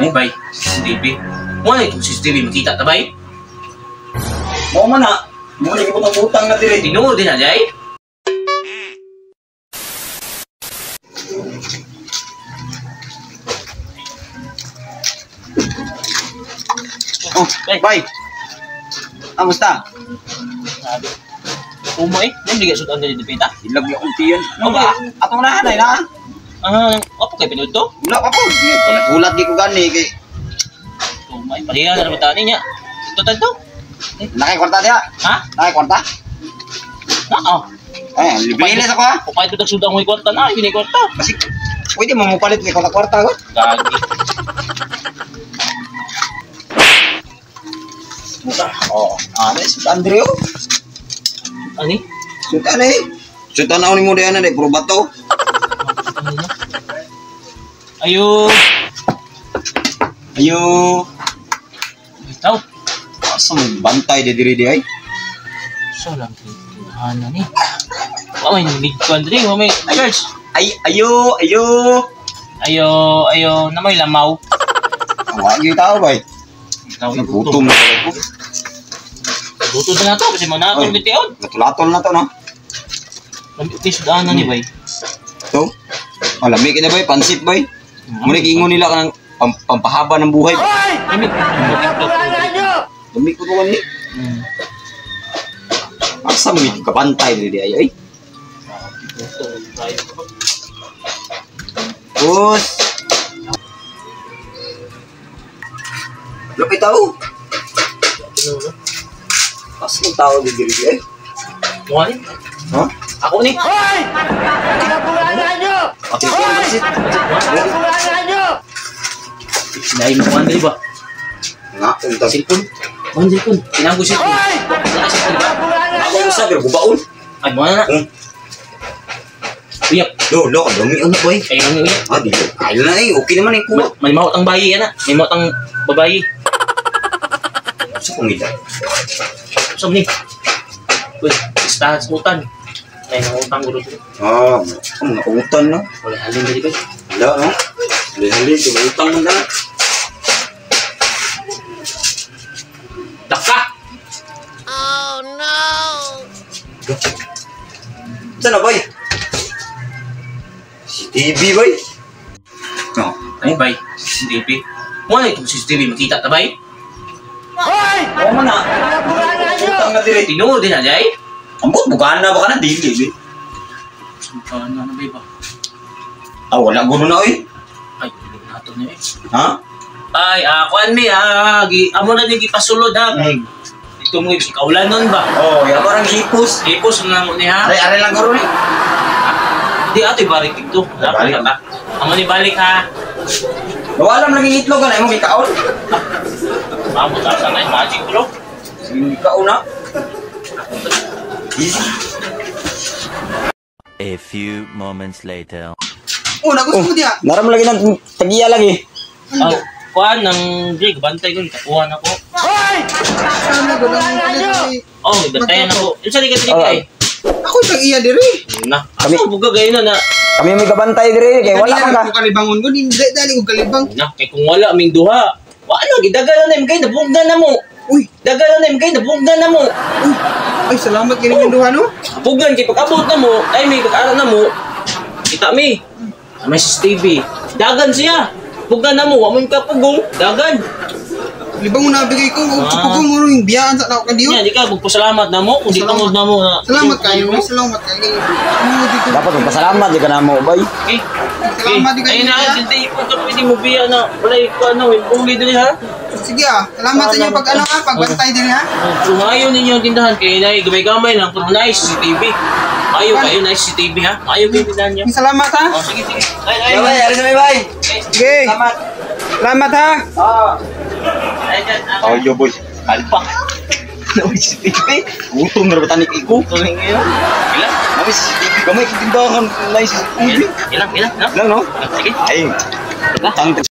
Ay, bay. CCTV. Mo na itong CCTV. Makita ta, bay? Mo man na. Mo lagi butang-butang na dire. Tinuod din na, jay? Oh, bay. Amusta? Sabi. Umo eh. Yan, di ka sudan din dipita. Ilag yung unti yun. Oh, ba? Atong nahanay na. Opo kay pinod to? Wala pa po. Ulat di ko gani kay Umay. Pahiya na naman tani niya. Ito to? nakay kwarta dia. Ha? Nakay kwarta. Oo. Libre sa ko ha. Kung kahit ito sudan mo ikwarta na, yun ikwarta. Kasi pwede mo mupalit kay kwarta ko. Gagi. Muta. Oh, anes Andreo. Ani? Suta na eh. Suta na ni mo diyan na puro bato. Ayo. Ayo. Itaw. Asa mo bantay de diri di ay. So lang ano ni. Mamay nilig ko Andre, mamay. Girls. Ayo. Ayo na may lamaw. Wa gyud tao bay. Ikaw Gutom na ko. Gutom na to kasi mo na to bitiyon. Latol na to no. Lambi sudan na ni bay. To. Malamig na bay, pansit bay. Muna giingon nila kanang pampahaba ng buhay. Lambi. Dami ko naman eh. Asa mo yung kapantay dili ay ay. Bus. Lupit tao. Pas mo tao dili ay. Mo ni? Ha? Ako ni. Hoy! Kinabulangan nyo! Pati ko pansit. Kinabulangan nyo! Sinayin mo Andre ba? Nga, unta Silpon. Andre kun. Tinago silpon. Hoy! Nasa silpon ba? Ako mo sabi gubaon. Ay mo na. Uyak. Lo, dumi ano boy. Ay ang uyak. Ah, di. Ay na eh, okay naman eh ko. May mawat ang bayi yan May mawat ang babayi. Sa kumita. So ni. Uy, istahan sa utan. Ay nangutang gulo dito. Ah, mga utan no. Wala halin dali ba? Wala no. Dali, utang mo na. Daka. Oh no! Sana boy. Si TV boy. No. Ay bay. CCTV. Mo na itong CCTV makita ta bay? Hoy! Oo man na. Kinabulangan nyo! Utang na dire. Tinuod din na jay? Ambot bukan na baka na dili. Ano na bay ba? Ah, wala gulo na oy. Ay, nato na eh. Ha? Ay, kuan mi amo na ni gipasulod ha. Ay. Ito mo kaulan nun ba? Oh, ya parang hipos. Ipos na mo ni ha. Are lang guro ni. Di ate balik dito. Balik. Balik ka. Amo ni balik ha. Wala lang lagi itlog na imong gikaon. Amo ta sa nay magic bro. Sige gikaon na. A few moments later. Oh, nagusto mo dia. Naram lagi nang tagiya lagi. Kuan nang jig bantay ko kakuha na ko. Hoy! Kinabulangan nyo! Oh, bantayan ako. Unsa di ka ay? Ako tagiya diri. Na. Ako buga gayon na. Kami may gabantay diri kay wala man ka. Kalibangon ko, hindi dali ko kalibang. Na kay kung wala aming duha. Wala gidagalan na kay nabugdan na mo. Uy, Dagalan na kay nabugdan na mo. ay salamat kini yung duha no. Bugdan kay pag-abot na mo, ay may pag-aral na mo. Kita mi. May CCTV. Dagan siya. Bugdan na mo, wa mo ka pugong. Dagan. Libang mo nabigay ko, pagpagong mo yung biyaan sa tao ka diyo. Nya di ka magpasalamat na mo kung di tungod na mo na. Salamat kayo, salamat kayo. Ano dito? Dapat magpasalamat di ka na mo bay. Eh. Salamat di kayo. Ayun na, hindi ko ka pwede mo biya na wala ko ano, buli dili ha. Sige salamat sa inyo pag ano pagbantay din ha. Kung ayaw ninyo ang tindahan kay na gamay-gamay lang pero nice CCTV. Ayaw kayo nice CCTV ha. Ayaw kayo tindahan niyo. Salamat ha. Oh sige sige. Ay Bay, ari sa may bay. Sige. Salamat. Salamat ha. Ay dyan. Oh, yo boy. Kalpak. Nawi CCTV. Gutom na batanik iko. Tuloy ngayon. Ilan? Nawi CCTV gamay kitimbangan na CCTV. Ilan? Lang no? Sige. Ay. Tang